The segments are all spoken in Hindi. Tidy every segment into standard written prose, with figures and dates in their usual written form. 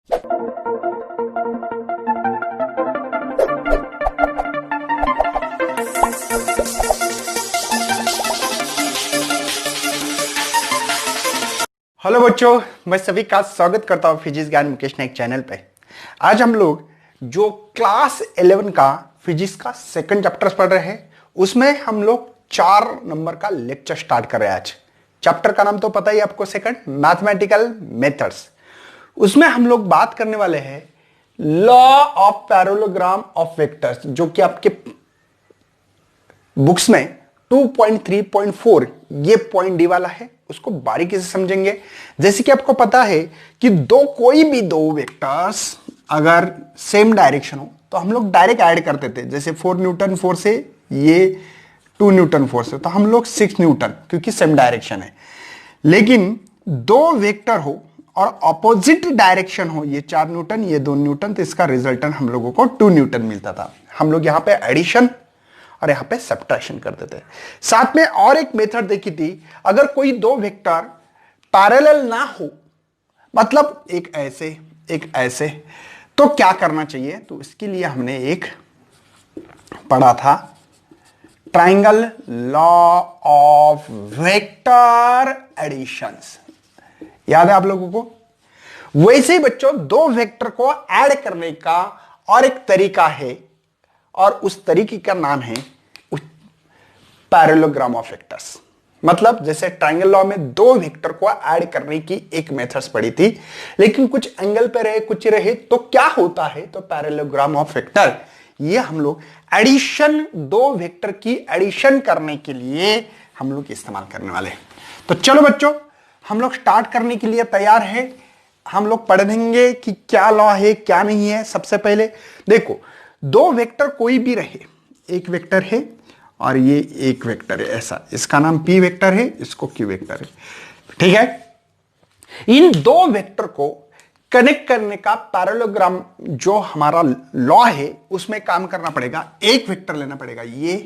हेलो बच्चों, मैं सभी का स्वागत करता हूं फिजिक्स ज्ञान मुकेश नायक चैनल पे। आज हम लोग जो क्लास 11 का फिजिक्स का सेकंड चैप्टर पढ़ रहे हैं, उसमें हम लोग 4 नंबर का लेक्चर स्टार्ट कर रहे हैं। आज चैप्टर का नाम तो पता ही आपको, सेकंड मैथमेटिकल मेथड्स। उसमें हम लोग बात करने वाले हैं law of parallelogram of vectors, जो कि आपके बुक्स में 2.3.4 ये पॉइंट डी वाला है, उसको बारीकी से समझेंगे। जैसे कि आपको पता है कि कोई भी दो वेक्टर्स अगर सेम डायरेक्शन हो तो हम लोग डायरेक्ट ऐड करते थे। जैसे 4 न्यूटन फोर्स से ये 2 न्यूटन फोर्स है तो हम लोग 6 न्यूटन, क्योंकि सेम डायरेक्शन है। लेकिन दो वेक्टर हो और ऑपोजिट डायरेक्शन हो, ये 4 न्यूटन ये 2 न्यूटन, तो इसका रिजल्टेंट हम लोगों को 2 न्यूटन मिलता था। हम लोग यहां पे एडिशन और यहां पे सब्ट्रैक्शन करते थे। साथ में और एक मेथड देखी थी, अगर कोई दो वेक्टर पैरेलल ना हो, मतलब एक ऐसे, तो क्या करना चाहिए। तो इसके लिए हमने एक पढ़ा था triangle law of vector additions, याद है आप लोगों को। वैसे ही बच्चों दो वेक्टर को ऐड करने का और एक तरीका है, और उस तरीके का नाम है पैरेललोग्राम ऑफ वेक्टर्स। मतलब जैसे ट्रायंगल लॉ में दो वेक्टर को ऐड करने की एक मेथड्स पड़ी थी, लेकिन कुछ एंगल पे रहे कुछ रहे, तो क्या होता है, तो पैरेललोग्राम ऑफ वेक्टर ये हम लोग एडिशन, दो वेक्टर की एडिशन करने के लिए हम लोग इस्तेमाल करने वाले हैं। तो चलो बच्चों, हम लोग स्टार्ट करने के लिए तैयार है। हम लोग पढ़ेंगे कि क्या लॉ है क्या नहीं है। सबसे पहले देखो, दो वेक्टर कोई भी रहे, एक वेक्टर है और ये एक वेक्टर है, ऐसा, इसका नाम पी वेक्टर है, इसको क्यू वेक्टर है, ठीक है। इन दो वेक्टर को कनेक्ट करने का पैरेललोग्राम जो हमारा लॉ है उसमें काम करना पड़ेगा। एक वेक्टर लेना पड़ेगा, ये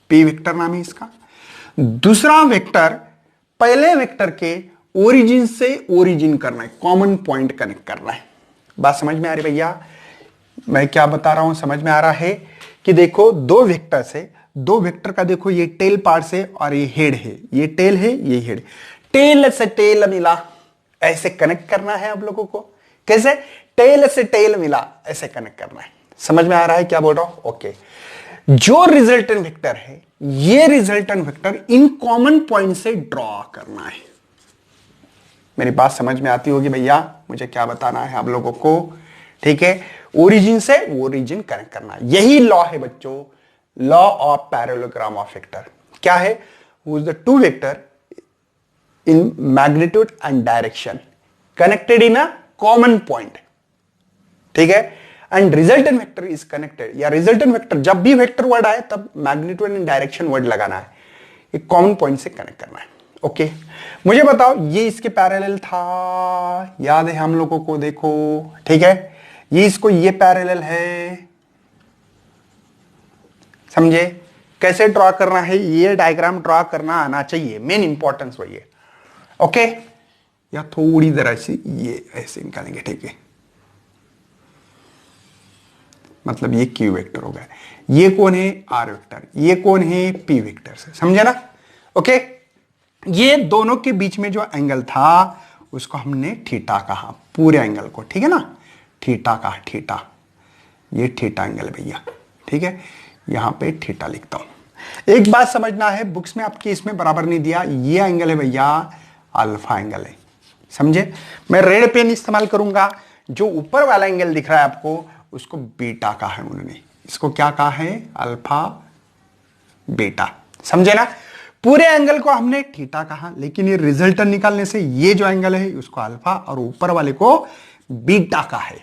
पी वेक्टर नाम है इसका। दूसरा वेक्टर पहले वेक्टर के ओरिजिन से ओरिजिन करना है, कॉमन पॉइंट कनेक्ट करना है। बात समझ में आ रही भैया? मैं क्या बता रहा हूं, समझ में आ रहा है कि देखो दो वेक्टर से, दो वेक्टर का देखो ये टेल पार्ट से और ये हेड है, ये टेल है ये हेड, टेल से टेल मिला, ऐसे कनेक्ट करना है आप लोगों को। कैसे? टेल से टेल मिला, ऐसे कनेक्ट करना है। समझ में आ रहा है क्या बोल रहा हूं? ओके। जो रिजल्टेंट वेक्टर है, ये resultant vector in common point से ड्रॉ करना है। मेरी बात समझ में आती होगी भैया? मुझे क्या बताना है आप लोगों को, ठीक है। ओरिजिन से ओरिजिन कनेक्ट करना, यही लॉ है बच्चों, law of parallelogram of vector. क्या है? whose the two vector in magnitude and direction connected in a common point, ठीक है। And resultant vector is connected, या रिजल्टेंट वेक्टर, जब भी वेक्टर वर्ड आए तब मैग्नीट्यूड एंड डायरेक्शन वर्ड लगाना है, एक कॉमन पॉइंट से कनेक्ट करना है। ओके, मुझे बताओ ये इसके पैरेलल था, याद है हम लोगों को? देखो, ठीक है, ये इसको ये पैरेलल है, समझे? कैसे ड्रॉ करना है, ये डायग्राम ड्रॉ करना आना चाहिए, मेन इंपॉर्टेंस वही है। ओके, या थोड़ी जरा सी ये ऐसे निकालेंगे, ठीक है। मतलब ये क्यू वेक्टर होगा, ये कौन है? आर वेक्टर, ये कौन है? पी वेक्टर से, समझे ना? ओके, ये दोनों के बीच में जो एंगल था उसको हमने थीटा कहा, पूरे एंगल को, ठीक है ना, थीटा कहा, थीटा, ये थीटा एंगल है भैया, ठीक है। यहां पे थीटा लिखता हूं। एक बात समझना है, बुक्स में आपकी इसमें बराबर नहीं दिया, ये एंगल है भैया अल्फा एंगल है, समझे। मैं रेड पेन इस्तेमाल करूंगा। जो ऊपर वाला एंगल दिख रहा है आपको, उसको बीटा कहा है उन्होंने, इसको क्या कहा है? अल्फा बीटा, समझे ना। पूरे एंगल को हमने थीटा कहा, लेकिन ये रिजल्टेंट निकालने से ये जो एंगल है उसको अल्फा और ऊपर वाले को बीटा का है,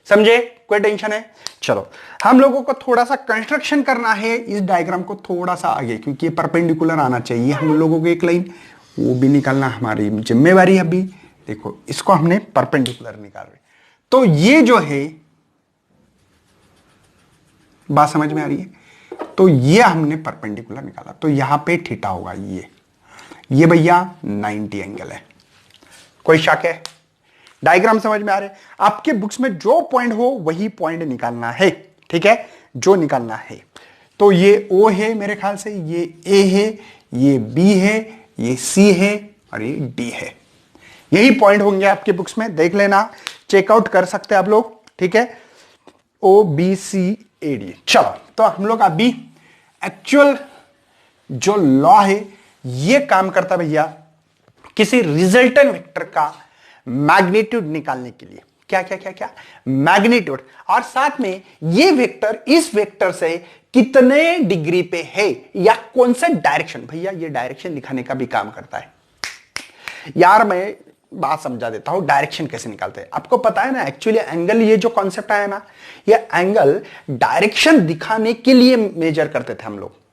समझे? कोई टेंशन है? चलो, हम लोगों को थोड़ा सा कंस्ट्रक्शन करना है इस डायग्राम को थोड़ा सा आगे, क्योंकि ये परपेंडिकुलर आना चाहिए हम लोगों को एक लाइन, वो भी निकालना हमारी जिम्मेवारी है। अभी देखो, इसको हमने परपेंडिकुलर निकाल रहे, तो ये जो है, बात समझ में आ रही है? तो ये हमने परपेंडिकुलर निकाला, तो यहां पे थीटा होगा, ये भैया 90 एंगल है। कोई शक है? डायग्राम समझ में आ रहे? आपके बुक्स में जो पॉइंट हो वही पॉइंट निकालना है, ठीक है, जो निकालना है। तो ये O है मेरे ख्याल से, ये A है, ये B है, ये C है और ये D है। यही पॉइंट होंगे आपके बुक्स में, देख लेना, चेकआउट कर सकते हैं आप लोग, ठीक है। OBCAD। चलो, तो हम लोग अभी एक्चुअल जो लॉ है ये काम करता भैया किसी रिजल्टेंट वेक्टर का मैग्नीट्यूड निकालने के लिए। क्या क्या क्या क्या? मैग्नीट्यूड, और साथ में ये वेक्टर इस वेक्टर से कितने डिग्री पे है या कौन सा डायरेक्शन, भैया ये डायरेक्शन दिखाने का भी काम करता है। यार मैं बात समझा देता हूं, डायरेक्शन कैसे निकालते हैं। आपको पता है ना, एक्चुअली एंगल, ये जो कॉन्सेप्ट आया ना, ये एंगल डायरेक्शन दिखाने के लिए मेजर करते थे हम लोग।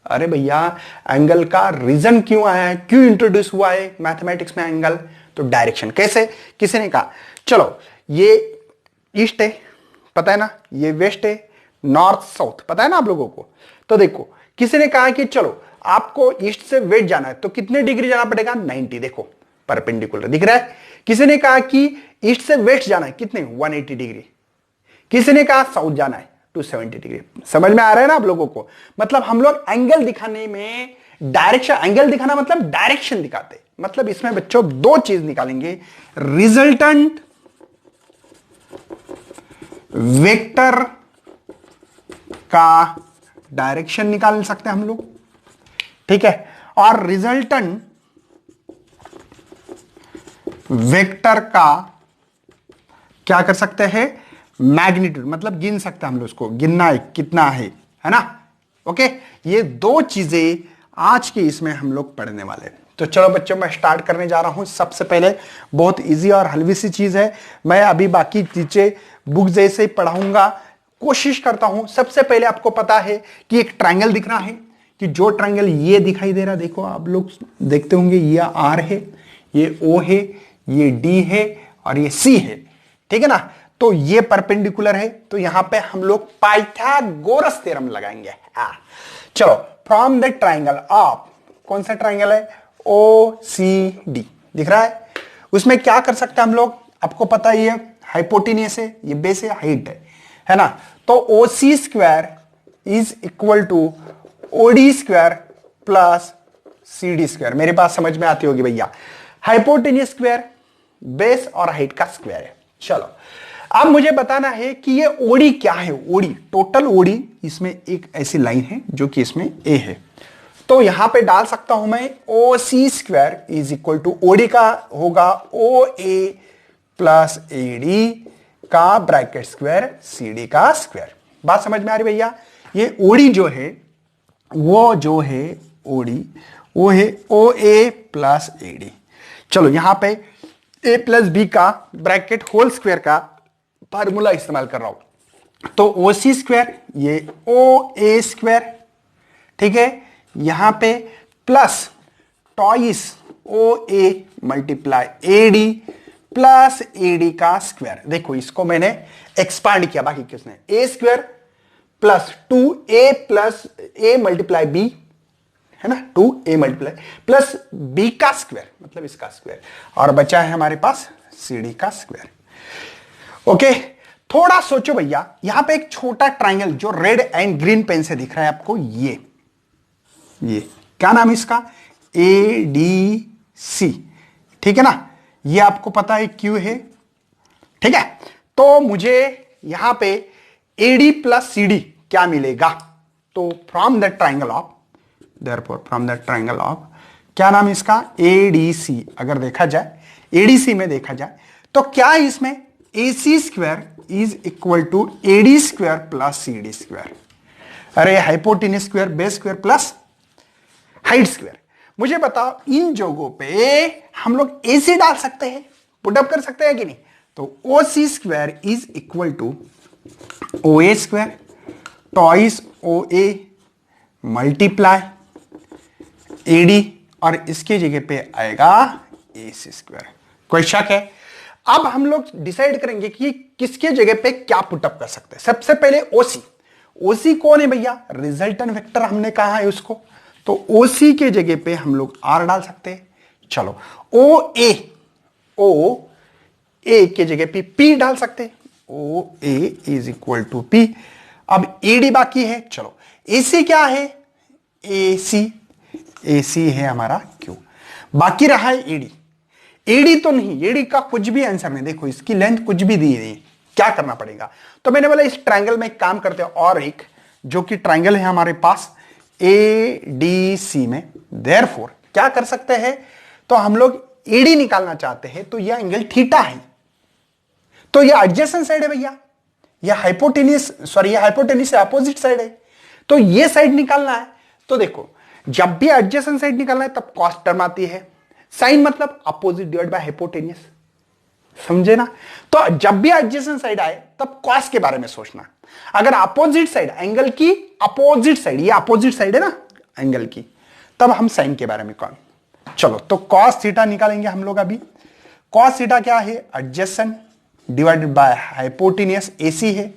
अरे भैया एंगल का रीजन क्यों आया है, क्यों इंट्रोड्यूस हुआ है मैथमेटिक्स में एंगल? तो डायरेक्शन कैसे, किसी ने कहा चलो ये ईस्ट है, पता है ना, ये वेस्ट है, नॉर्थ साउथ पता है ना आप लोगों को। तो देखो किसी ने कहा कि चलो आपको ईस्ट से वेस्ट जाना है तो कितने डिग्री जाना पड़ेगा, 90, देखो परपेंडिकुलर दिख रहा है। किसी ने कहा कि ईस्ट से वेस्ट जाना है, कितने, 180 डिग्री। किसी ने कहा साउथ जाना है 270 डिग्री। समझ में आ रहा है ना आप लोगों को? मतलब हम लोग एंगल दिखाने में डायरेक्शन, एंगल दिखाना मतलब डायरेक्शन दिखाते, मतलब इसमें बच्चों दो चीज निकालेंगे, रिजल्टेंट वेक्टर का डायरेक्शन निकाल सकते हैं हम लोग, ठीक है, और रिजल्टेंट वेक्टर का क्या कर सकते हैं, मैग्नीट्यूड, मतलब गिन सकते हैं हम लोग उसको, गिनना है कितना है ना। ओके, ये दो चीजें आज के इसमें हम लोग पढ़ने वाले हैं। तो चलो बच्चों मैं स्टार्ट करने जा रहा हूं। सबसे पहले बहुत इजी और हल्की सी चीज है, मैं अभी बाकी चीजें बुक जैसे ही पढ़ाऊंगा, कोशिश करता हूं। सबसे पहले आपको पता है कि एक ट्रायंगल दिख रहा है, कि जो ट्रायंगल ये दिखाई दे रहा, देखो आप लोग देखते होंगे, ये R है, ये O है, ये D है और ये C है, ठीक है ना। तो ये परपेंडिकुलर है, तो यहां पे हम लोग पाइथागोरस थ्योरम लगाएंगे। चलो, फ्रॉम द ट्रायंगल ऑफ, कौन सा ट्रायंगल है, OCD दिख रहा है, उसमें क्या कर सकते हैं हम लोग, आपको पता ही है, हाइपोटेन्यूस है, ये बेस है, हाइट है ना। तो OC square is equal to OD square plus CD square. मेरी बात समझ में आती होगी भैया, हाइपोटेन्यूस स्क्वायर बेस और हाइट का स्क्वायर है। चलो अब मुझे बताना है कि ये OD क्या है, OD टोटल OD, इसमें एक ऐसी लाइन है जो कि इसमें A है, तो यहां पे डाल सकता हूं मैं OC square is equal to OD का होगा OA प्लस AD का ब्रैकेट स्क्वायर CD का स्क्वायर। बात समझ में आ रही भैया? ये OD जो है, वो जो है OD वो है OA प्लस AD। चलो यहां पे A प्लस B का ब्रैकेट होल स्क्वायर का फार्मूला इस्तेमाल कर रहा हूं, तो OC स्क्वायर ये OA स्क्वायर, ठीक है, यहां पे plus twice OA multiply AD plus AD का स्क्वायर। देखो इसको मैंने एक्सपांड किया, बाकी किसने, A square plus 2A plus A multiply B है ना, 2A मल्टीप्लाई प्लस B का स्क्वायर, मतलब इसका स्क्वायर, और बचा है हमारे पास CD का स्क्वायर। ओके, थोड़ा सोचो भैया, यहां पे एक छोटा ट्रायंगल जो रेड एंड ग्रीन पेन से दिख रहा है आपको, ये क्या नाम है इसका, ADC, ठीक है ना, ये आपको पता है Q है, ठीक है। तो मुझे यहां पे AD प्लस CD क्या मिलेगा, तो from the triangle of, therefore from the triangle of, क्या नाम है इसका, ADC। अगर देखा जाए ADC में देखा जाए तो क्या है इसमें, AC square is equal to AD square plus CD square. अरे hypotenuse square base square plus height square. मुझे बताओ इन जगहों पे हम लोग AC डाल सकते हैं, पुटअप कर सकते हैं कि नहीं, तो OC square is equal to OA square twice OA multiply AD, और इसके जगह पे आएगा AC स्क्वायर। कोई शक है? अब हम लोग डिसाइड करेंगे कि किसके जगह पे क्या पुटअप कर सकते हैं। सबसे पहले OC कौन है भैया, रिजल्टेंट वेक्टर हमने कहा है उसको, तो OC के जगह पे हम लोग R डाल सकते हैं। चलो OA ए के जगह पे पी डाल सकते हैं, ओ ए इज इक्वल टू पी। अब एडी बाकी है, चलो एसी क्या है, ए सी है हमारा क्यू। बाकी रहा है एडी। एडी तो नहीं, एडी का कुछ भी आंसर नहीं, देखो इसकी लेंथ कुछ भी दी नहीं, क्या करना पड़ेगा। तो मैंने बोला इस ट्रायंगल में एक काम करते हैं, और एक जो कि ट्रायंगल है हमारे पास ए डी सी में, देयरफॉर क्या कर सकते हैं, तो हम लोग एडी निकालना चाहते हैं, तो यह एंगल थीटा है, तो यह एडजेसेंट साइड है भैया, यह हाइपोटेनियस, सॉरी यह हाइपोटेनियस से अपोजिट साइड है, तो यह साइड निकालना है। तो देखो जब भी एडजेसेंट साइड निकालना है तब कॉस टर्म आती है, साइन मतलब अपोजिट डिवाइड बाय हाइपोटेनियस, समझे ना। तो जब भी एडजेसेंट साइड आए तब कॉस के बारे में सोचना। अगर अपोजिट साइड, एंगल की अपोजिट साइड, ये अपोजिट साइड है ना एंगल की, तब हम साइन के बारे में कौन। चलो तो कॉस थीटा निकालेंगे हम लोग अभी। कॉस थीटा क्या है, adjacent divided by hypotenuse, AC है,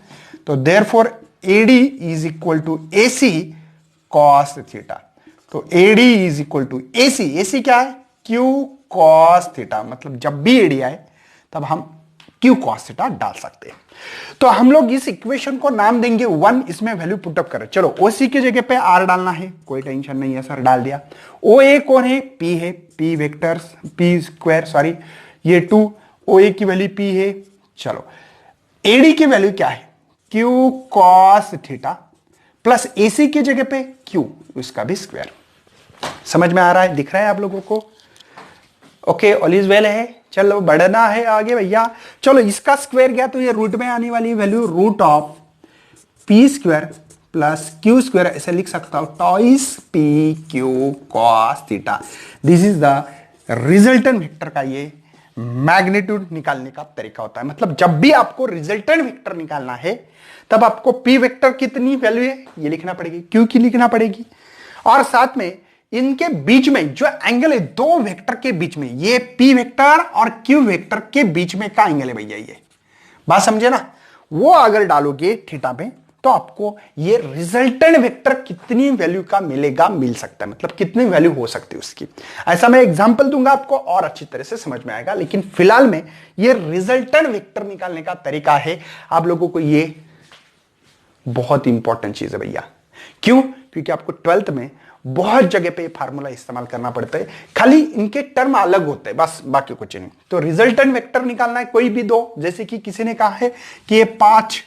तो therefore AD is equal to AC cos theta. तो AD is equal to AC, AC क्या है, क्यू कॉस थीटा, मतलब जब भी एडी आए तब हम क्यू कॉस थीटा डाल सकते हैं। तो हम लोग इस इक्वेशन को नाम देंगे 1, इसमें वैल्यू पुटअप करें। चलो ओसी की जगह पे आर डालना है, कोई टेंशन नहीं है सर, डाल दिया। ओ ए कौन है, पी है, P vectors, P square, sorry ये 2, ओ ए की वैल्यू पी है। चलो एडी की वैल्यू क्या है, Q cos theta, plus AC की जगह पे क्यू, उसका भी स्क्वायर। समझ में आ रहा है, दिख रहा है आप लोगों को, ओके ऑल इज वेल है। चलो बढ़ना है आगे भैया। चलो इसका स्क्वायर गया तो ये रूट में आने वाली value root of P square plus Q square, ऐसे लिख सकता हूं, twice P Q cos theta. This is the resultant vector का ये मैग्नीट्यूड निकालने का तरीका होता है। मतलब जब भी आपको रिजल्टेंट वेक्टर निकालना है तब आपको पी वेक्टर कितनी वैल्यू है ये लिखना पड़ेगी, क्यू की लिखना पड़ेगी, और साथ में इनके बीच में जो एंगल है दो वेक्टर के बीच में, ये पी वेक्टर और क्यू वेक्टर के बीच में का एंगल है भैया, ये बात समझे ना। वो अगर डालोगे थीटा पे तो आपको ये रिजल्टेंट वेक्टर कितनी वैल्यू का मिलेगा, मिल सकता है, मतलब कितनी वैल्यू हो सकती है उसकी। ऐसा मैं एग्जांपल दूंगा आपको और अच्छी तरह से समझ में आएगा, लेकिन फिलहाल में ये रिजल्टेंट वेक्टर निकालने का तरीका है, आप लोगों को ये बहुत इंपॉर्टेंट चीज है भैया। क्यों, क्योंकि आपको 12th में बहुत जगह पे फार्मूला इस्तेमाल करना पड़ता है, खाली इनके टर्म अलग होते हैं बस, बाकी कुछ नहीं। तो रिजल्टेंट वेक्टर निकालना है कोई भी दो, जैसे कि किसी ने कहा है कि ये 5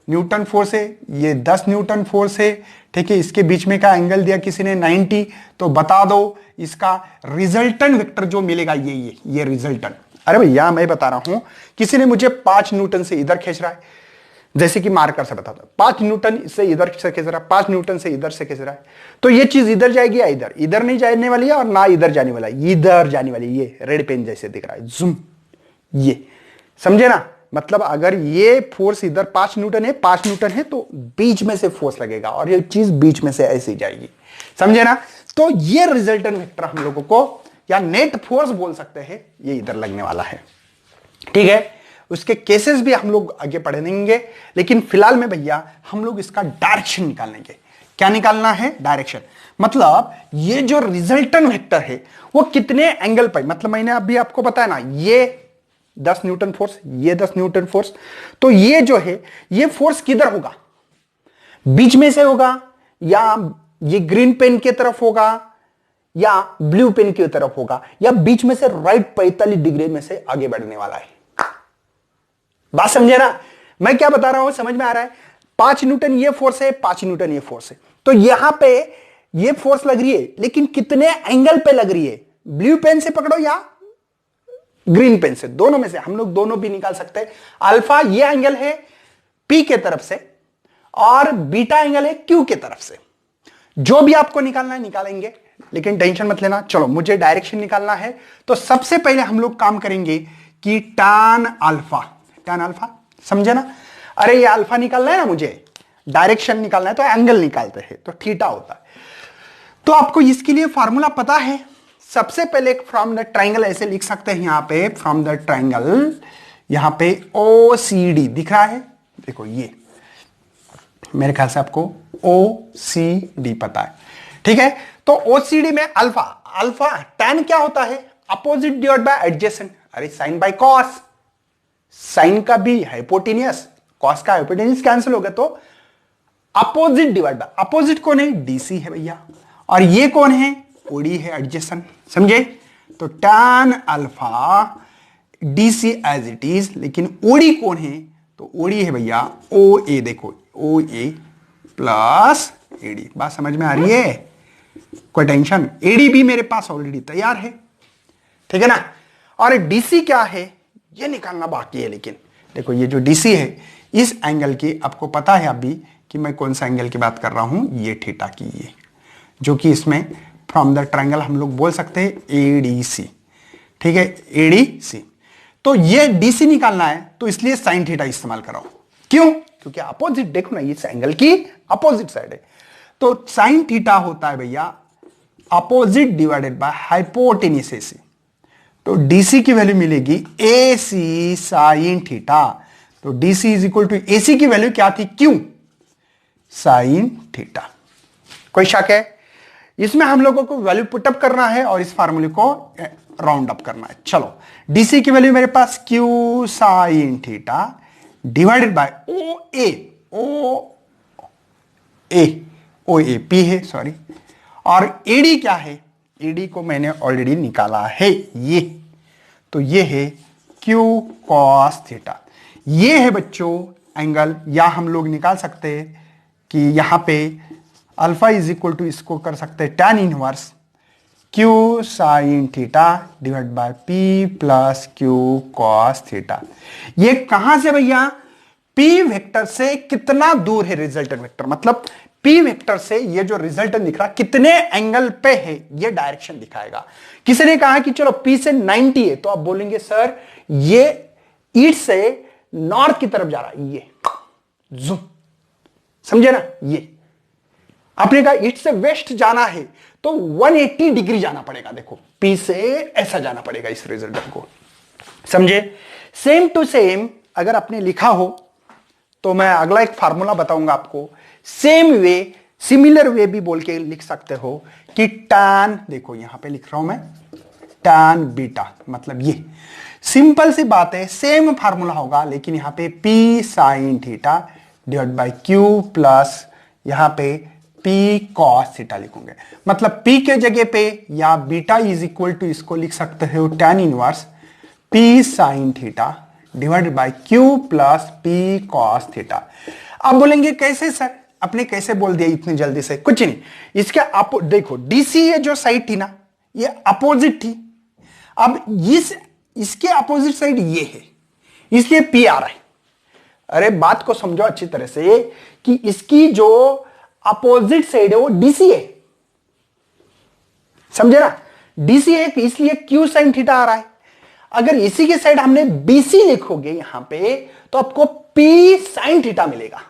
न्यूटन फोर्स है, ये 10 न्यूटन फोर्स है, ठीक है, इसके बीच में का एंगल दिया किसी ने 90, तो बता दो इसका रिजल्टेंट वेक्टर जो मिलेगा ये रिजल्टेंट। अरे भैया मैं बता रहा हूं, किसी ने मुझे 5 न्यूटन से इधर खींच रहा है, जैसे कि मार्कर से बताता, 5 न्यूटन से इधर से खींच रहा है, 5 न्यूटन से इधर से खींच रहा है, तो ये चीज इधर जाएगी या इधर, इधर नहीं जाने वाली है और ना इधर जाने वाला है, इधर जाने वाली, ये रेड पेन जैसे दिख रहा है, जूम, ये समझे ना। मतलब अगर ये फोर्स इधर 5 न्यूटन है, 5 न्यूटन है, तो बीच में से फोर्स लगेगा और ये चीज बीच में से ऐसे जाएगी, समझे ना। तो ये रिजल्टेंट वेक्टर हम लोगों को या नेट फोर्स बोल सकते हैं, ये इधर लगने वाला है, ठीक है। उसके केसेस भी हम लोग आगे पढ़ेंगे, लेकिन फिलहाल में भैया हम लोग इसका डायरेक्शन निकालेंगे। क्या निकालना है, डायरेक्शन। मतलब ये जो रिजल्टेंट वेक्टर है वो कितने एंगल पर, मतलब मैंने अभी आपको बताया ना, ये 10 न्यूटन फोर्स, ये 10 न्यूटन फोर्स, तो ये जो है ये फोर्स किधर होगा, बीच में से होगा या ये ग्रीन पेन की तरफ होगा या ब्लू पेन की तरफ होगा, या बीच में से राइट 45 डिग्री में से आगे बढ़ने वाला है। बात समझे ना मैं क्या बता रहा हूं, समझ में आ रहा है। 5 न्यूटन ये फोर्स है, 5 न्यूटन ये फोर्स है, तो यहां पे ये फोर्स लग रही है, लेकिन कितने एंगल पे लग रही है, ब्लू पेन से पकड़ो या ग्रीन पेन से, दोनों में से हम लोग दोनों भी निकाल सकते हैं। अल्फा ये एंगल है पी के तरफ से और बीटा एंगल है क्यू के तरफ से। जो भी आपको निकालना है निकालेंगे, लेकिन टेंशन मत लेना। चलो मुझे डायरेक्शन निकालना है, तो सबसे पहले हम लोग काम करेंगे कि tan अल्फा, tan अल्फा समझे ना। अरे ये अल्फा निकालना है ना, मुझे डायरेक्शन निकालना है, तो एंगल निकालते हैं, तो थीटा होता है। तो आपको इसके लिए फॉर्मूला पता है। सबसे पहले फ्रॉम द ट्राइंगल ऐसे लिख सकते हैं, यहां पे फ्रॉम द ट्राइंगल, यहां पे OCD दिख रहा है, देखो ये मेरे ख्याल से आपको OCD पता है, ठीक है। तो OCD में अल्फा, अल्फा tan क्या होता है, अपोजिट डिवाइड बाय एडजेसेंट, अरे साइन बाय कॉस, साइन का भी हाइपोटेनियस, कॉस का हाइपोटेनियस कैंसिल हो गया, तो अपोजिट डिवाइड बाय अपोजिट कौन है, डीसी है भैया, और ये कौन है, ओडी है, एडजेसेंट, समझे। तो tan alpha DC as it is, लेकिन ओडी कौन है, तो ओडी है भैया ओ ए, देखो ओ ए प्लस एडी। बात समझ में आ रही है, कोई टेंशन, एडी भी मेरे पास ऑलरेडी तैयार है, ठीक है ना। और डीसी क्या है ये निकालना बाकी है, लेकिन देखो ये जो डीसी है इस एंगल की, आपको पता है अभी कि मैं कौन सा एंगल की बात कर रहा हूं, ये थीटा की, ये जो कि इसमें फ्रॉम द ट्रायंगल हम लोग बोल सकते हैं एडीसी, ठीक है, एडीसी। तो ये डीसी निकालना है, तो इसलिए साइन थीटा इस्तेमाल कराओ। क्यों, क्योंकि अपोजिट, देखो ना इस एंगल की अपोजिट साइड है, तो साइन थीटा होता है भैया opposite divided by hypotenuse AC. तो डीसी की वैल्यू मिलेगी एसी साइन थीटा। तो DC is equal to AC की वैल्यू क्या थी, क्यू साइन थीटा। कोई शक है, इसमें हम लोगों को वैल्यू पुटअप करना है और इस फार्मूले को राउंड अप करना है। चलो, डीसी की वैल्यू मेरे पास Q sine theta divided by O A P है, सॉरी, और एडी क्या है, एडी को मैंने ऑलरेडी निकाला है, ये तो ये है क्यू कॉस थीटा। ये है बच्चों एंगल, या हम लोग निकाल सकते हैं कि यहां पे अल्फा इज इक्वल टू, इसको कर सकते हैं tan inverse Q sine theta divide by P plus Q cos theta. ये कहां से भैया, पी वेक्टर से कितना दूर है रिजल्टेंट वेक्टर, मतलब पी वेक्टर से ये जो रिजल्टेंट दिख रहा कितने एंगल पे है, ये डायरेक्शन दिखाएगा। किसी ने कहा कि चलो पी से 90 है, तो आप बोलेंगे सर ये ईस्ट से नॉर्थ की तरफ जा रहा है, ये जूम, समझे ना। ये आपने कहा ईस्ट से वेस्ट जाना है, तो 180 डिग्री जाना पड़ेगा, देखो पी से ऐसा जाना पड़ेगा इस रिजल्टेंट को, समझे। सेम टू सेम अगर आपने लिखा हो तो मैं अगला एक फार्मूला बताऊंगा आपको, सेम वे, सिमिलर वे भी बोल के लिख सकते हो कि tan, देखो यहां पे लिख रहा हूं मैं tan बीटा, मतलब ये सिंपल सी बात है, सेम फार्मूला होगा, लेकिन यहां पे p sine theta divide by q plus यहां पे p cos थीटा लिखोगे, मतलब p के जगह पे या बीटा इज इक्वल टू, इसको लिख सकते हो tan inverse p sign theta divided bye q plus p cos theta. अब बोलेंगे कैसे सर, आपने कैसे बोल दिया इतनी जल्दी से, कुछ नहीं, इसके देखो डीसी ये जो साइड थी ना, ये अपोजिट थी, अब इसके अपोजिट साइड ये है, इसलिए पी आ रहा है। अरे बात को समझो अच्छी तरह से कि इसकी जो अपोजिट साइड है वो डीसी है, समझे ना, डीसी है, इसलिए क्यू साइन थीटा आ रहा है। अगर इसी के साइड हमने बीसी लिखोगे यहां पे, तो आपको पी साइन थीटा मिलेगा।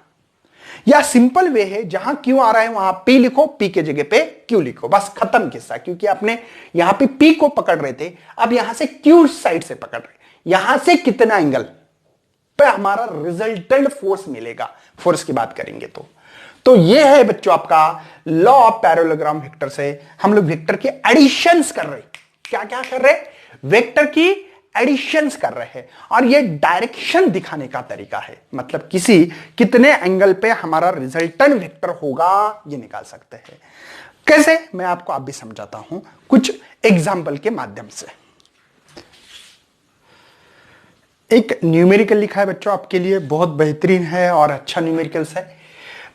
या सिंपल वे है, जहां क्यू आ रहा है वहां पी लिखो, पी के जगह पे क्यू लिखो, बस खत्म किस्सा। क्योंकि आपने यहां पे पी को पकड़ रहे थे, अब यहां से क्यू साइड से पकड़ रहे, यहां से कितना एंगल पे हमारा रिजल्टेंट फोर्स मिलेगा, फोर्स की बात करेंगे तो ये है बच्चों आपका लॉ ऑफ पैरेललोग्राम वेक्टर से हम लोग वेक्टर के एडिशंस कर रहे, क्या क्या कर रहे, वेक्टर की एडिशंस कर रहे हैं, और ये डायरेक्शन दिखाने का तरीका है, मतलब कितने एंगल पे हमारा रिजल्टेंट वेक्टर होगा ये निकाल सकते हैं। कैसे, मैं आपको आप भी समझाता हूं कुछ एग्जाम्पल के माध्यम से। एक न्यूमेरिकल लिखा है बच्चों आपके लिए, बहुत बेहतरीन है और अच्छा न्यूमेरिकल्स है।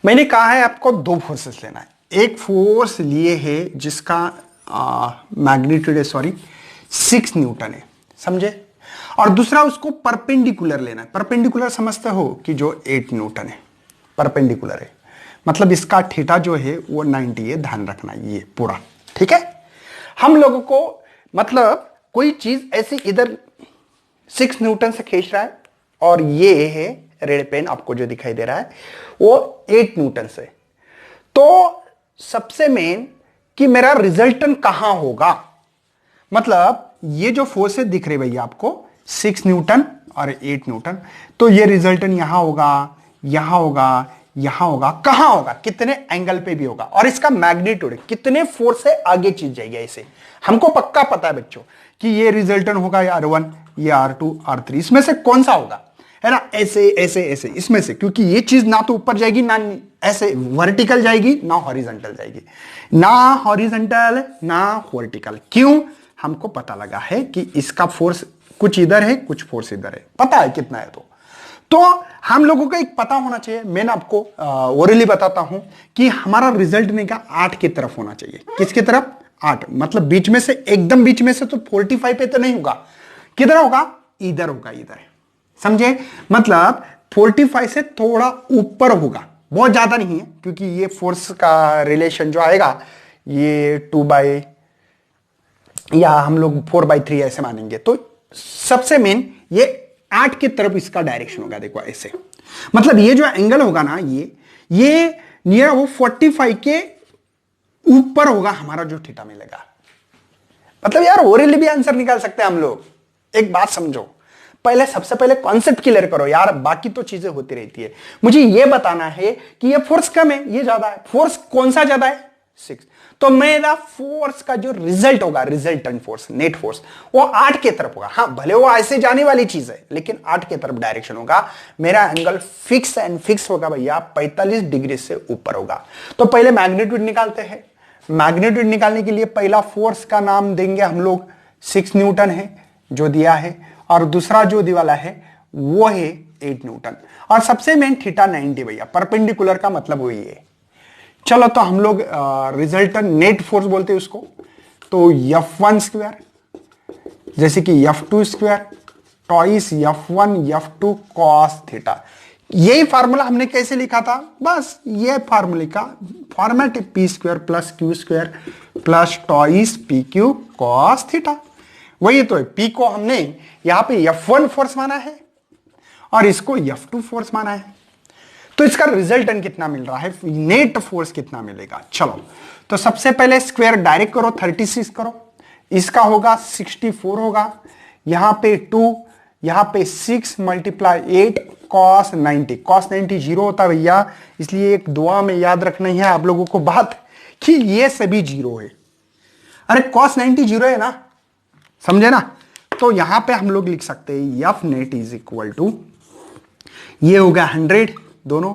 मैंने कहा है आपको दो फोर्सेस लेना है, एक फोर्स लिए है जिसका मैग्नीट्यूड है 6 न्यूटन है, समझे, और दूसरा उसको परपेंडिकुलर लेना है। परपेंडिकुलर समझते हो कि जो 8 न्यूटन है, परपेंडिकुलर है, मतलब इसका थीटा जो है वो 90 है, ध्यान रखना ये पूरा, ठीक है। हम लोगों को मतलब कोई चीज ऐसी इधर 6 न्यूटन से खींच रहा है, और ये है रेड पेन आपको जो दिखाई दे रहा है वो 8 न्यूटन से, तो सबसे मेन कि मेरा रिजल्टेंट कहां होगा, मतलब ये जो फोर्सेस दिख रहे भैया आपको 6 न्यूटन और 8 न्यूटन, तो ये रिजल्टेंट यहां होगा, यहां होगा, यहां होगा, कहां होगा, कितने एंगल पे भी होगा, और इसका मैग्नीट्यूड कितने फोर्स से आगे चीज जाएगी। ऐसे हमको पक्का पता है बच्चों कि ये रिजल्टेंट होगा या R1 या R2 R3, इसमें से कौन सा होगा, है ना, ऐसे ऐसे ऐसे इसमें से, क्योंकि ये चीज ना तो ऊपर जाएगी ना ऐसे वर्टिकल जाएगी ना हॉरिजॉन्टल जाएगी, ना हॉरिजॉन्टल ना वर्टिकल। क्यों? हमको पता लगा है कि इसका फोर्स कुछ इधर है कुछ फोर्स इधर है, पता है कितना है। तो हम लोगों को एक पता होना चाहिए। मैं आपको ओरली बताता हूं कि हमारा रिजल्ट निकाल 8 की तरफ होना चाहिए। किसकी तरफ? 8, मतलब बीच में से, एकदम बीच में से तो 45 पे तो नहीं होगा। किधर होगा? इधर होगा, इधर। समझे? मतलब 45 से थोड़ा ऊपर होगा, बहुत ज्यादा नहीं है, क्योंकि ये फोर्स का रिलेशन जो आएगा ये 2 बाई या हम लोग 4/3 ऐसे मानेंगे। तो सबसे मेन ये 8 की तरफ इसका डायरेक्शन होगा। देखो ऐसे, मतलब ये जो एंगल होगा ना, ये नियर वो 45 के ऊपर होगा हमारा जो थीटा मिलेगा। मतलब यार ओरली भी आंसर निकाल सकते हैं हम लोग। एक बात समझो, पहले सबसे पहले कॉन्सेप्ट क्लियर करो यार, बाकी तो चीजें होती रहती है। मुझे ये बताना है कि ये फोर्स कम है, ये ज्यादा है। फोर्स कौन सा ज्यादा है? 6। तो मेरा फोर्स का जो रिजल्ट होगा, रिजल्टेंट फोर्स, नेट फोर्स, वो 8 की तरफ होगा। हाँ, भले वो ऐसे जाने वाली चीज है, लेकिन 8 की तरफ डायरेक्शन होगा। मेरा एंगल फिक्स एंड फिक्स होगा भैया, 45 डिग्री से ऊपर होगा। तो पहले मैग्नीट्यूड निकालते हैं। मैग्नीट्यूड निकालने के लिए पहला फोर्स का नाम देंगे हम लोग, 6 न्यूटन है जो दिया है, और दूसरा जो दिवाला है वो है 8 न्यूटन, और सबसे मेन थीटा 90 भैया, परपेंडिकुलर का मतलब वही है। चलो तो हम लोग रिजल्टेंट नेट फोर्स बोलते हैं उसको। तो F1 स्क्वायर, जैसे कि F2 square twice F1 F2 cos theta. यही फार्मूला हमने कैसे लिखा था? बस ये फार्मूले का फॉर्मेट है, P square plus Q square plus twice P Q cos theta. वही तो है। पी को हमने यहां पे F1 फोर्स माना है और इसको F2 फोर्स माना है। तो इसका रिजल्टेंट कितना मिल रहा है, नेट फोर्स कितना मिलेगा? चलो तो सबसे पहले स्क्वायर डायरेक्ट करो, 36 करो, इसका होगा 64 होगा, यहां पे 2, यहां पे 6 मल्टीप्लाई 8 कॉस 90। कॉस 90 जीरो होता है भैया, इसलिए एक दुआ में याद रखना है आप लोगों को बात कि ये सभी जीरो है। अरे कॉस 90 जीरो है ना, समझे ना? तो यहां पे हम लोग लिख सकते हैं F net is equal to, ये हो गया 100 दोनों,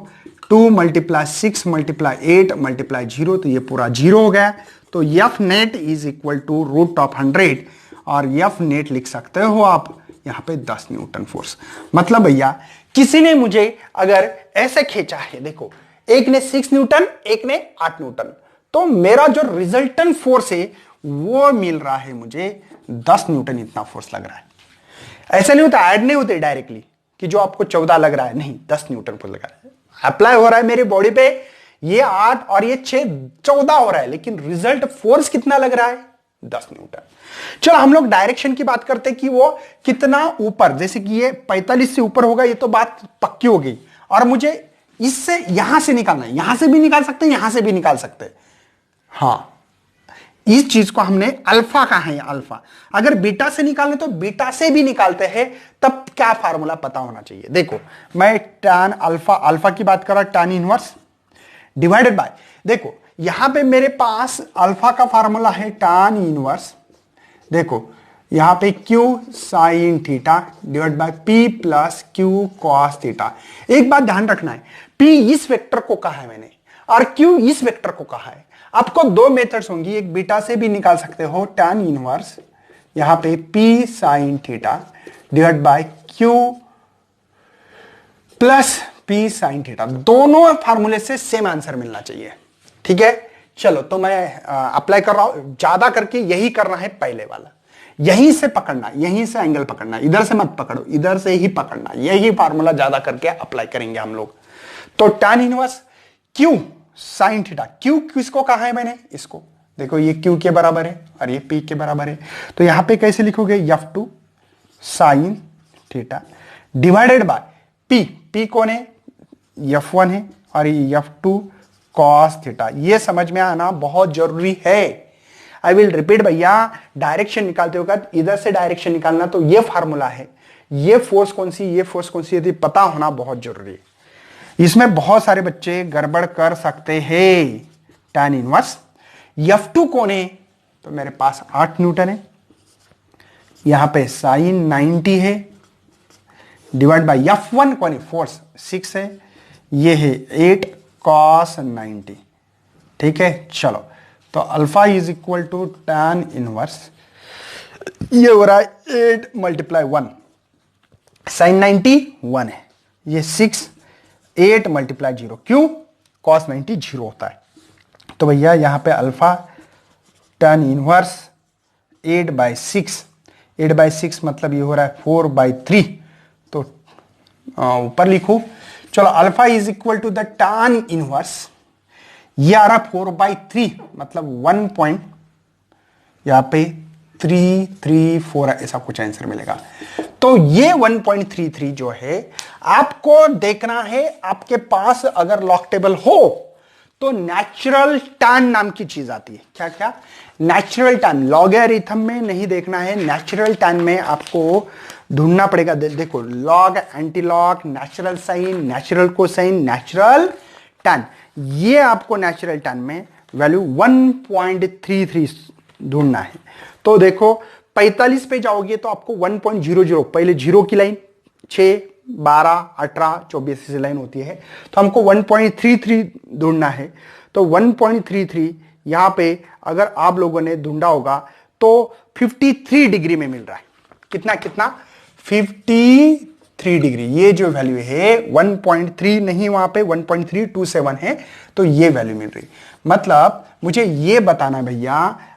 2 मल्टीप्लाई 6 मल्टीप्लाई 8 मल्टीप्लाई 0, तो ये पूरा 0 हो गया। तो F net is equal to root of 100, और एफ नेट लिख सकते हो आप यहां पे 10 न्यूटन फोर्स। मतलब भैया किसी ने मुझे अगर ऐसे खींचा है, देखो एक ने 6 न्यूटन एक ने 8 न्यूटन, तो मेरा जो रिजल्टेंट फोर्स है वो मिल रहा है मुझे 10 न्यूटन, इतना फोर्स लग रहा है। ऐसा नहीं होता, ऐड नहीं होते डायरेक्टली कि जो आपको 14 लग रहा है, नहीं, 10 न्यूटन फोर्स लगा है, अप्लाई हो रहा है मेरी बॉडी पे, ये 8 और ये 6 14 हो रहा है, लेकिन रिजल्ट फोर्स कितना लग रहा है? 10 न्यूटन। चलो हम लोग डायरेक्शन की बात करते हैं कि वो कितना ऊपर, जैसे कि ये 45 से ऊपर होगा, ये तो बात पक्की हो गई। और मुझे इससे यहां से निकालना है, यहां से भी निकाल सकते हैं, यहां से भी निकाल सकते हैं। हाँ, इस चीज को हमने अल्फा कहा है, अल्फा। अगर बीटा से निकालने तो बीटा से भी निकालते हैं, तब क्या फार्मूला पता होना चाहिए। देखो मैं tan अल्फा, अल्फा की बात कर रहा, tan इनवर्स डिवाइडेड बाय, देखो यहां पे मेरे पास अल्फा का फार्मूला है tan इनवर्स, देखो यहां पे q sine theta divide by p plus q cos theta. एक बात ध्यान रखना है, p इस वेक्टर को कहा है मैंने और q इस वेक्टर को कहा है। आपको दो मेथड्स होंगी, एक बीटा से भी निकाल सकते हो tan इनवर्स, यहां पे p sine theta divide by q plus p sine theta. दोनों फार्मूले से सेम आंसर मिलना चाहिए, ठीक है। चलो तो मैं अप्लाई कर रहा हूं, ज्यादा करके यही करना है, पहले वाला यहीं से पकड़ना, यहीं से एंगल पकड़ना, इधर से मत पकड़ो, इधर से ही पकड़ना, यही फार्मूला ज्यादा करके अप्लाई करेंगे हम लोग। तो tan inverse q sine theta, q किसको कहा है मैंने, इसको, देखो ये q के बराबर है और ये p के बराबर है, तो यहां पे कैसे लिखोगे, f2 sign theta divided bye p, p कौन है, f1 है, और ये f2 कॉस थीटा। ये समझ में आना बहुत जरूरी है। आई विल रिपीट भैया, डायरेक्शन निकालते हो इधर से डायरेक्शन निकालना, तो ये फार्मूला है, ये फोर्स कौन सी, ये फोर्स कौन सी, यदि पता होना बहुत जरूरी है। इसमें बहुत सारे बच्चे गड़बड़ कर सकते हैं। tan इनवर्स f2 कौन है, तो मेरे पास 8 न्यूटन है, यहां पे साइन 90 है, डिवाइड बाई F1 कौन है, फोर्स 6 है, ये है 8 cos 90, ठीक है। चलो तो alpha is equal to tan inverse, ये हो रहा है 8 मल्टीप्लाई 1 sin 90 1 है, ये 6 8 मल्टीप्लाई 0, क्यों, cos 90 0 होता है। तो भैया यहां पे अल्फा tan इनवर्स 8/6, 8/6 मतलब ये हो रहा है 4/3, तो ऊपर लिखो। चलो alpha is equal to the tan inverse, ये आ रहा 4/3 मतलब 1 पॉइंट यहां पे 334 ऐसा कुछ आंसर मिलेगा। तो ये 1.33 जो है आपको देखना है, आपके पास अगर लॉग टेबल हो तो नेचुरल टैन नाम की चीज आती है। क्या क्या, नेचुरल टैन, लॉगरिथम में नहीं देखना है, नेचुरल टैन में आपको ढूंढना पड़ेगा। देखो log, anti log, natural sine, natural cosine, natural tan, ये आपको नेचुरल टैन में वैल्यू 1.33 ढूंढना है। तो देखो 45 पे जाओगे तो आपको 1.00, पहले 0 की लाइन 6 12 18 24 ऐसी लाइन होती है, तो हमको 1.33 ढूंढना है। तो 1.33 यहां पे अगर आप लोगों ने ढूंढा होगा तो 53 डिग्री में मिल रहा है। कितना कितना, 53 डिग्री। ये जो वैल्यू है 1.3 नहीं, वहां पे 1.327 है, तो ये वैल्यू मिल रही। मतलब मुझे ये बताना भैया,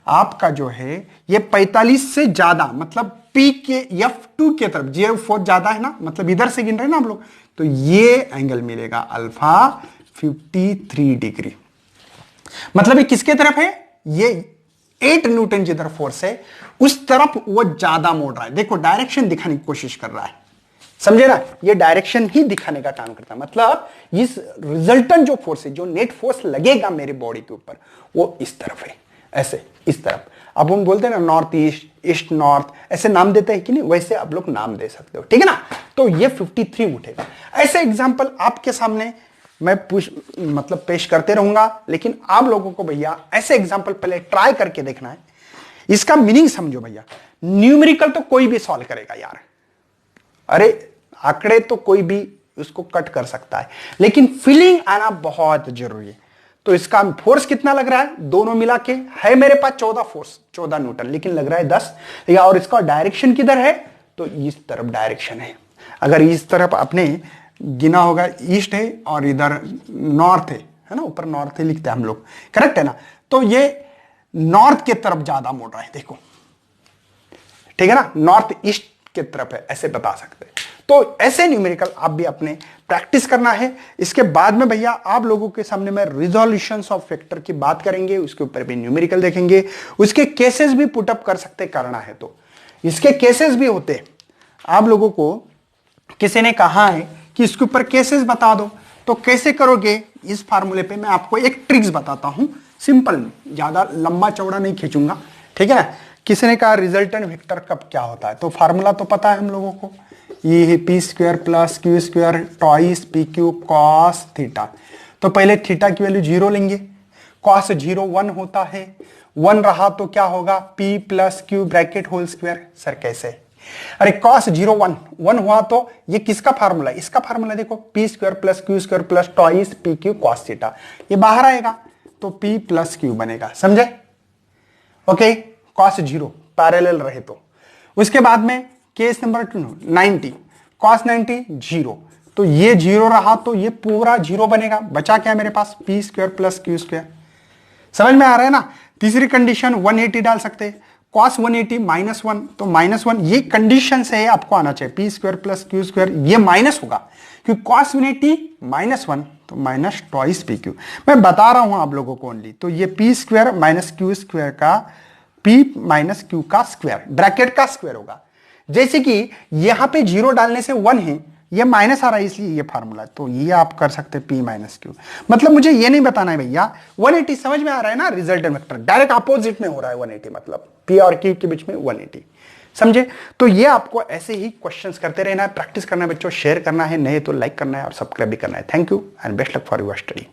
आपका जो है ये 45 से ज्यादा, मतलब पी के F2 के तरफ, F4 ज्यादा है ना, मतलब इधर से गिन रहे हैं ना हम लोग, तो ये एंगल मिलेगा अल्फा 53 डिग्री। मतलब ये किसके तरफ है, ये 8 न्यूटन जिधर फोर्स है उस तरफ वो ज्यादा मोड़ रहा है। देखो डायरेक्शन दिखाने की कोशिश कर रहा है, समझे ना, ये डायरेक्शन ही दिखाने का काम करता है। मतलब इस रिजल्टेंट जो फोर्स है, जो नेट फोर्स लगेगा मेरे बॉडी के ऊपर, वो इस तरफ है, ऐसे इस तरफ। अब हम बोलते हैं ना नॉर्थ ईस्ट, ईस्ट नॉर्थ, ऐसे नाम देते हैं कि नहीं, वैसे आप लोग नाम दे सकते हो, ठीक है ना। तो ये 53 उठेगा। ऐसे एग्जांपल आपके सामने मैं मतलब पेश करते रहूंगा, लेकिन आप लोगों को भैया ऐसे एग्जांपल पहले ट्राई करके देखना है। इसका मीनिंग समझो भैया, न्यूमेरिकल तो कोई भी सॉल्व करेगा यार, अरे आंकड़े तो कोई भी उसको कट कर सकता है, लेकिन फीलिंग आना बहुत जरूरी है। तो इसका फोर्स कितना लग रहा है, दोनों मिला के है मेरे पास 14 फोर्स, 14 न्यूटन, लेकिन लग रहा है 10, या और इसका डायरेक्शन किधर है, तो इस तरफ डायरेक्शन है। अगर इस तरफ आपने गिना होगा ईस्ट है और इधर नॉर्थ है ना, ऊपर नॉर्थ है लिखते हैं हम लोग, करेक्ट है ना। तो ये नॉर्थ के तरफ ज्यादा मोड़ रहा है, देखो ठीक है ना, नॉर्थ ईस्ट के तरफ है, ऐसे बता सकते हैं। तो ऐसे न्यूमेरिकल आप भी अपने प्रैक्टिस करना है। इसके बाद में भैया आप लोगों के सामने मैं रिजोल्यूशंस ऑफ वेक्टर की बात करेंगे, उसके ऊपर भी न्यूमेरिकल देखेंगे, उसके केसेस भी पुटअप कर सकते करना है तो इसके केसेस भी होते। आप लोगों को किसी ने कहा है कि इसके ऊपर केसेस बता दो, तो कैसे करोगे, इस फार्मूले पे मैं आपको एक ट्रिक्स बताता हूं, सिंपल में, ज्यादा लंबा चौड़ा नहीं खींचूंगा, ठीक है ना। किसी ने कहा रिजल्टेंट वेक्टर कब क्या होता है, तो फार्मूला तो पता है हम लोगों को, ये है P square plus Q square twice P Q cos theta. तो पहले थीटा की वैल्यू 0 लेंगे, कॉस 0 1 होता है, 1 रहा तो क्या होगा, P plus Q bracket whole square. Sir कैसे, अरे कॉस 0 1 हुआ तो ये किसका फार्मूला, इसका फार्मूला देखो, P square plus Q square plus twice P Q cos theta, ये बाहर आएगा तो पी प्लस क्यू बनेगा, समझे, ओके। कॉस 0 पैरेलल रहे तो, उसके बाद में केस नंबर 2 90, कॉस 90 0, तो ये 0 रहा तो ये पूरा 0 बनेगा, बचा क्या मेरे पास, P square plus Q square. समझ में आ रहा है ना। तीसरी कंडीशन 180 डाल सकते हैं, कॉस 180 -1, तो -1 ये कंडीशन से है, आपको आना चाहिए P square plus Q square, ये माइनस होगा क्योंकि कॉस 180 -1 तो माइनस ट्वाइस पी क्यू। मैं बता रहा हूं आप लोगों को ओनली, तो ये P square minus Q square का पी माइनस क्यू का स्क्वायर, ब्रैकेट का स्क्वायर होगा। जैसे कि यहां पे 0 डालने से 1 है, ये माइनस आ रहा है इसलिए ये फार्मूला, तो ये आप कर सकते हैं पी माइनस क्यू। मतलब मुझे ये नहीं बताना है भैया 180, समझ में आ रहा है ना, रिजल्टेंट वेक्टर डायरेक्ट अपोजिट में हो रहा है 180, मतलब पी और क्यू के बीच में 180, समझे। तो ये आपको ऐसे ही क्वेश्चंस करते रहना है, प्रैक्टिस करना है बच्चों, शेयर करना है, नहीं तो लाइक करना है और सब्सक्राइब भी करना है। Thank you and best luck for your study.